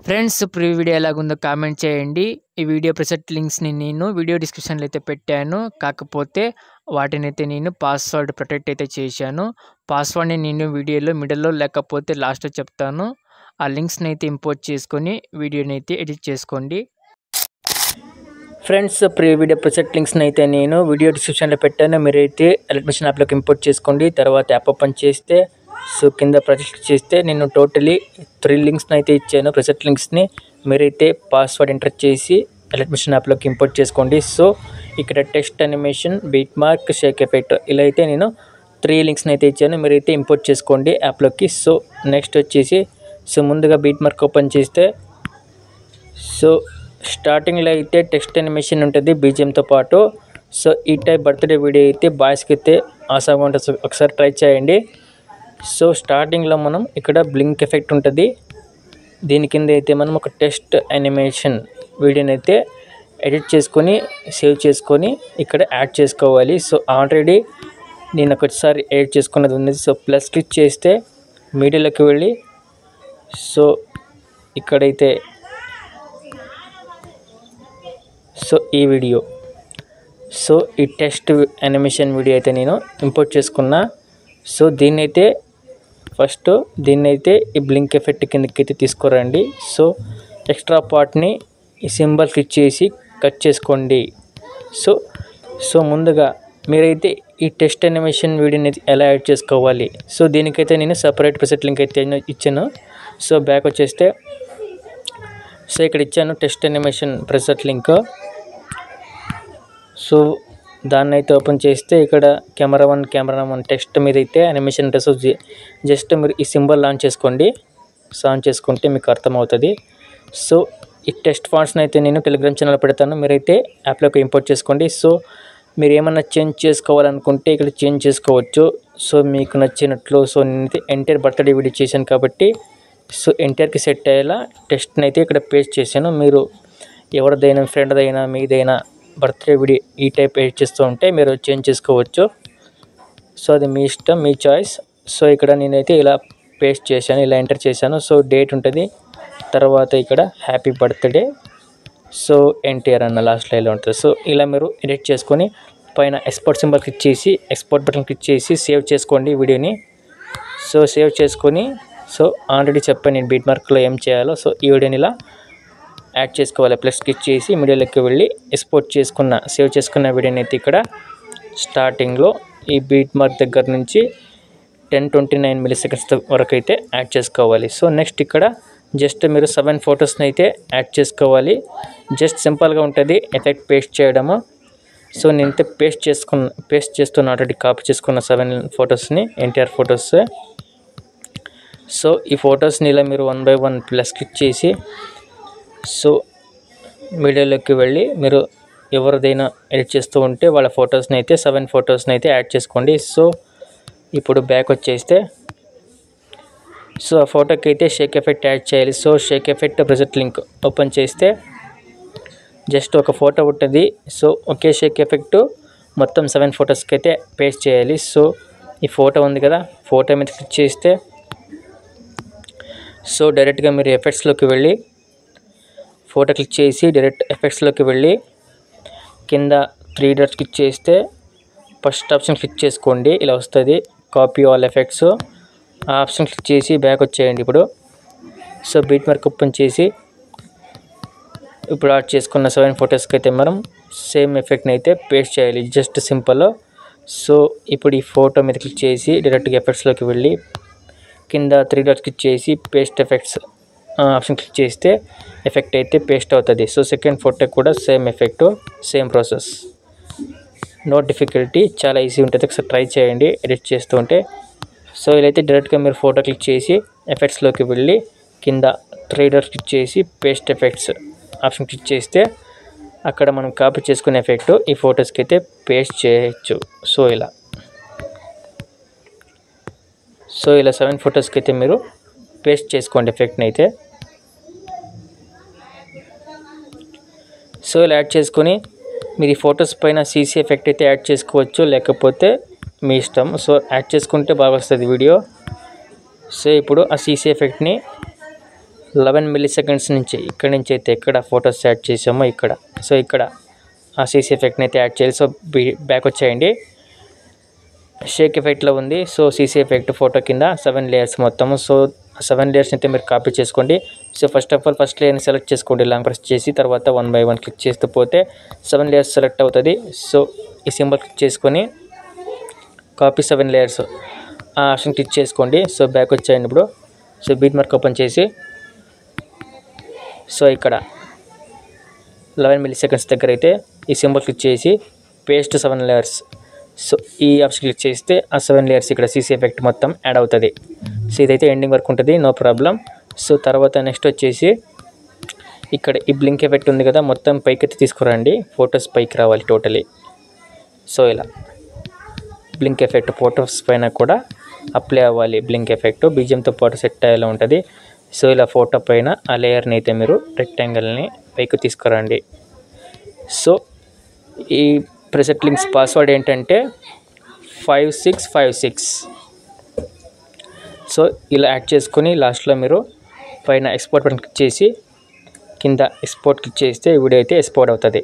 Friends, ఇప్పుడు ఈ video ఎలాగుందో కామెంట్ చేయండి. ఈ వీడియో ప్రెసెంట్ లింక్స్ని నేను వీడియో డిస్క్రిప్షన్లో అయితే పెట్టాను. కాకపోతే వాటిని అయితే నేను పాస్వర్డ్ ప్రొటెక్ట్ అయితే చేశాను. పాస్వర్డ్ని నేను వీడియోలో మిడిల్లో లేకపోతే లాస్ట్లో చెప్తాను. ఆ లింక్స్ని అయితే ఇంపోర్ట్ చేసుకొని వీడియోని అయితే ఎడిట్ చేసుకోండి. ఫ్రెండ్స్, ఇప్పుడు ఈ వీడియో ప్రెసెంట్ లింక్స్ని అయితే నేను వీడియో డిస్క్రిప్షన్లో పెట్టాను. మీరైతే ఎలక్ట్రిషన్ యాప్లోకి ఇంపోర్ట్ చేసుకోండి. తర్వాత యాప్ ఓపెన్ చేస్తే సో కింద ప్రొజెక్ట్ చేస్తే నేను టోటలీ 3 లింక్స్ని అయితే ఇచ్చాను. ప్రెసెంట్ లింక్స్ని మీరైతే పాస్వర్డ్ ఎంటర్ చేసి ఎలక్ట్రిషన్ యాప్లోకి ఇంపోర్ట్ చేసుకోండి. సో ఇక్కడ text animation, beat mark, Sheikh effect ఇలా అయితే నేను 3 లింక్స్ని అయితే ఇచ్చాను. మీరైతే ఇంపోర్ట్ చేసుకోండి యాప్లోకి. సో నెక్స్ట్ వచ్చేసి సో ముందుగా బీట్ మార్క్ ఓపెన్ చేస్తే సో స్టార్టింగ్లో అయితే టెక్స్ట్ అనిమేషన్ ఉంటుంది బీజిఎంతో పాటు. సో ఈ టైప్ బర్త్డే వీడియో అయితే బాయ్స్కి అయితే ఆసాగా ఉంటుంది. ఒకసారి ట్రై చేయండి. సో స్టార్టింగ్లో మనం ఇక్కడ బ్లింక్ ఎఫెక్ట్ ఉంటుంది. దీని కింద అయితే మనం ఒక టెక్స్ట్ అనిమేషన్ వీడియోని అయితే ఎడిట్ చేసుకొని సేవ్ చేసుకొని ఇక్కడ యాడ్ చేసుకోవాలి. సో ఆల్రెడీ నేను ఒకసారి ఎడిట్ చేసుకున్నది ఉంది. సో ప్లస్ క్లిక్ చేస్తే మీడియాలోకి వెళ్ళి సో ఇక్కడైతే సో ఈ వీడియో సో ఈ టెక్స్ట్ అనిమేషన్ వీడియో అయితే నేను ఇంపోర్ట్ చేసుకున్నా. సో దీన్నైతే ఫస్ట్ దీన్నైతే ఈ బ్లింక్ ఎఫెక్ట్ కిందకి అయితే తీసుకురండి. సో ఎక్స్ట్రా పార్ట్ని ఈ సింబల్ క్లిక్ చేసి కట్ చేసుకోండి. సో ముందుగా మీరైతే ఈ టెక్స్ట్ అనిమేషన్ వీడియోని ఎలా యాడ్ చేసుకోవాలి. సో దీనికైతే నేను సపరేట్ ప్రెసెంట్ లింక్ అయితే ఇచ్చాను. సో బ్యాక్ వచ్చేస్తే సో ఇక్కడ ఇచ్చాను text animation present link. So దాన్ని అయితే ఓపెన్ చేస్తే ఇక్కడ కెమెరా 1 టెక్స్ట్ మీద అయితే అనిమేషన్ డ్రెస్ జస్ట్ మీరు ఈ సింబల్ లాంచ్ చేసుకోండి. సో ఆన్ చేసుకుంటే మీకు అర్థమవుతుంది. సో ఈ టెక్స్ట్ ఫాంట్స్ని అయితే నేను టెలిగ్రామ్ ఛానల్ పెడతాను. మీరైతే యాప్లోకి ఇంపోర్ట్ చేసుకోండి. సో మీరు ఏమన్నా చేంజ్ చేసుకోవాలనుకుంటే ఇక్కడ చేంజ్ చేసుకోవచ్చు. సో మీకు నచ్చినట్లు. సో నేనైతే ఎంటైర్ బర్త్డే వీడియో చేశాను కాబట్టి సో ఎంటైర్కి సెట్ అయ్యేలా టెక్స్ట్ని అయితే ఇక్కడ పేస్ట్ చేశాను. మీరు ఎవరిదైనా ఫ్రెండ్దైనా మీదైనా బర్త్డే వీడియో ఈ టైప్ ఎడిట్ చేస్తూ ఉంటే మీరు చేంజ్ చేసుకోవచ్చు. సో అది మీ ఇష్టం, మీ చాయిస్. సో ఇక్కడ నేనైతే ఇలా పేస్ట్ చేశాను, ఇలా ఎంటర్ చేశాను. సో డేట్ ఉంటుంది, తర్వాత ఇక్కడ హ్యాపీ బర్త్డే సో ఎన్టీఆర్ అన్న లాస్ట్ లైన్లో ఉంటుంది. సో ఇలా మీరు ఎడిట్ చేసుకొని పైన ఎక్స్పోర్ట్ సింబల్ క్లిక్ చేసి ఎక్స్పోర్ట్ బటన్ క్లిక్ చేసి సేవ్ చేసుకోండి వీడియోని. సో సేవ్ చేసుకొని సో ఆల్రెడీ చెప్పాను నేను బీట్ మార్క్లో ఏం చేయాలో. సో ఈ వీడియోని ఇలా యాడ్ చేసుకోవాలి. ప్లస్ క్లిక్ చేసి మీడియాలోకి వెళ్ళి ఎక్స్పోర్ట్ చేసుకున్న సేవ్ చేసుకున్న వీడియోని అయితే ఇక్కడ స్టార్టింగ్లో ఈ బీట్ మార్క్ దగ్గర నుంచి 10-29 మిల్లీసెకండ్స్ వరకు అయితే యాడ్ చేసుకోవాలి. సో నెక్స్ట్ ఇక్కడ జస్ట్ మీరు 7 ఫొటోస్ని అయితే యాడ్ చేసుకోవాలి. జస్ట్ సింపుల్గా ఉంటుంది ఎఫెక్ట్ పేస్ట్ చేయడము. సో నేనైతే పేస్ట్ చేస్తున్న ఆల్రెడీ కాపీ చేసుకున్న 7 ఫొటోస్ని ఎన్టీఆర్ ఫొటోస్. సో ఈ ఫొటోస్ని ఇలా మీరు 1 by 1 ప్లస్ క్లిక్ చేసి సో మీడియాలోకి వెళ్ళి మీరు ఎవరిదైనా ఎడిట్ చేస్తూ ఉంటే వాళ్ళ ఫొటోస్ని అయితే 7 ఫొటోస్ని అయితే యాడ్ చేసుకోండి. సో ఇప్పుడు బ్యాక్ వచ్చేస్తే సో ఆ ఫోటోకి అయితే షేక్ ఎఫెక్ట్ యాడ్ చేయాలి. So Sheikh effect present link open చేస్తే జస్ట్ ఒక ఫోటో ఉంటుంది. సో ఒకే షేక్ ఎఫెక్ట్ మొత్తం 7 ఫొటోస్కి అయితే పేస్ట్ చేయాలి. సో ఈ ఫోటో ఉంది కదా, ఫోటో మీద క్లిక్ చేస్తే సో డైరెక్ట్గా మీరు ఎఫెక్ట్స్లోకి వెళ్ళి ఫోటో క్లిక్ చేసి డైరెక్ట్ ఎఫెక్ట్స్లోకి వెళ్ళి కింద 3 డాట్స్ క్లిక్ చేస్తే ఫస్ట్ ఆప్షన్ క్లిక్ చేసుకోండి. ఇలా వస్తుంది కాపీ ఆల్ ఎఫెక్ట్స్. ఆ ఆప్షన్ క్లిక్ చేసి బ్యాక్ వచ్చేయండి. ఇప్పుడు సో బీట్ మార్క్ ఓపెన్ చేసి ఇప్పుడు యాడ్ చేసుకున్న 7 ఫొటోస్కి అయితే మనం సేమ్ ఎఫెక్ట్ని అయితే పేస్ట్ చేయాలి. Just simple. సో ఇప్పుడు ఈ ఫోటో మీద క్లిక్ చేసి డైరెక్ట్గా ఎఫెక్ట్స్లోకి వెళ్ళి కింద 3 డాట్స్ క్లిక్ చేసి పేస్ట్ ఎఫెక్ట్స్ ఆప్షన్ క్లిక్ చేస్తే ఎఫెక్ట్ అయితే పేస్ట్ అవుతుంది. సో సెకండ్ ఫోటో కూడా same effect, same process, no difficulty, చాలా ఈజీ ఉంటుంది. ఒకసారి ట్రై చేయండి ఎడిట్ చేస్తూ ఉంటే. సో ఇలా అయితే డైరెక్ట్గా మీరు ఫోటో క్లిక్ చేసి ఎఫెక్ట్స్లోకి వెళ్ళి కింద 3 డాట్స్ క్లిక్ చేసి పేస్ట్ ఎఫెక్ట్స్ ఆప్షన్ క్లిక్ చేస్తే అక్కడ మనం కాపీ చేసుకునే ఎఫెక్ట్ ఈ ఫొటోస్కి అయితే పేస్ట్ చేయొచ్చు. సో ఇలా 7 ఫొటోస్కి అయితే మీరు పేస్ట్ చేసుకోండి ఎఫెక్ట్ని అయితే. సో ఇలా యాడ్ చేసుకొని మీరు ఈ ఫొటోస్ పైన సీసీ ఎఫెక్ట్ అయితే యాడ్ చేసుకోవచ్చు, లేకపోతే మీ ఇష్టం. సో యాడ్ చేసుకుంటే బాగా వస్తుంది వీడియో. సో ఇప్పుడు ఆ సీసీ ఎఫెక్ట్ని 11 మిల్లీసెకండ్స్ నుంచి ఇక్కడ నుంచి అయితే ఎక్కడ ఫొటోస్ యాడ్ చేసామో ఇక్కడ, సో ఇక్కడ ఆ సీసీ ఎఫెక్ట్ని అయితే యాడ్ చేయాలి. సో బ్యాక్ వచ్చేయండి. షేక్ ఎఫెక్ట్లో ఉంది. సో సీసీ ఎఫెక్ట్ ఫోటో కింద 7 లేయర్స్ మొత్తము. సో 7 లేయర్స్ని అయితే మీరు కాపీ చేసుకోండి. సో ఫస్ట్ లేయర్ని సెలెక్ట్ చేసుకోండి లాంగ్ ప్రెస్ చేసి, తర్వాత 1 by 1 క్లిక్ చేస్తూ పోతే 7 లేయర్స్ సెలెక్ట్ అవుతుంది. సో ఈ సింబల్ క్లిక్ చేసుకొని కాపీ 7 లేయర్స్ ఆ ఆప్షన్ క్లిక్ చేసుకోండి. సో బ్యాక్ వచ్చేయండి ఇప్పుడు. సో బీట్ మార్క్ ఓపెన్ చేసి, సో ఇక్కడ 11 మిల్లీసెకండ్స్ దగ్గర అయితే ఈ సింబల్ క్లిక్ చేసి పేస్ట్ 7 లేయర్స్. సో ఈ ఆప్షన్ క్లిక్ చేస్తే ఆ 7 లేయర్స్ ఇక్కడ సీసీ ఎఫెక్ట్ మొత్తం యాడ్ అవుతుంది. సో ఇదైతే ఎండింగ్ వరకు ఉంటుంది, నో ప్రాబ్లం. సో తర్వాత నెక్స్ట్ వచ్చేసి ఇక్కడ ఈ బ్లింక్ ఎఫెక్ట్ ఉంది కదా, మొత్తం పైకి అయితే తీసుకురండి. ఫొటోస్ పైకి రావాలి టోటలీ. సో ఇలా బ్లింక్ ఎఫెక్ట్ ఫొటోస్ పైన కూడా అప్లై అవ్వాలి. బ్లింక్ ఎఫెక్ట్ బీజియంతో పాటు సెట్ అయ్యేలా ఉంటుంది. సో ఇలా ఫోటో పైన ఆ లేయర్ని అయితే మీరు రెక్టాంగిల్ని పైకి తీసుకురండి. సో ఈ ప్రెసెట్ లింక్స్ పాస్వర్డ్ ఏంటంటే 5656. సో ఇలా యాడ్ చేసుకొని లాస్ట్లో మీరు పైన ఎక్స్పోర్ట్ బటన్ క్లిక్ చేసి కింద ఎక్స్పోర్ట్ క్లిక్ చేస్తే వీడియో అయితే ఎక్స్పోర్ట్ అవుతుంది.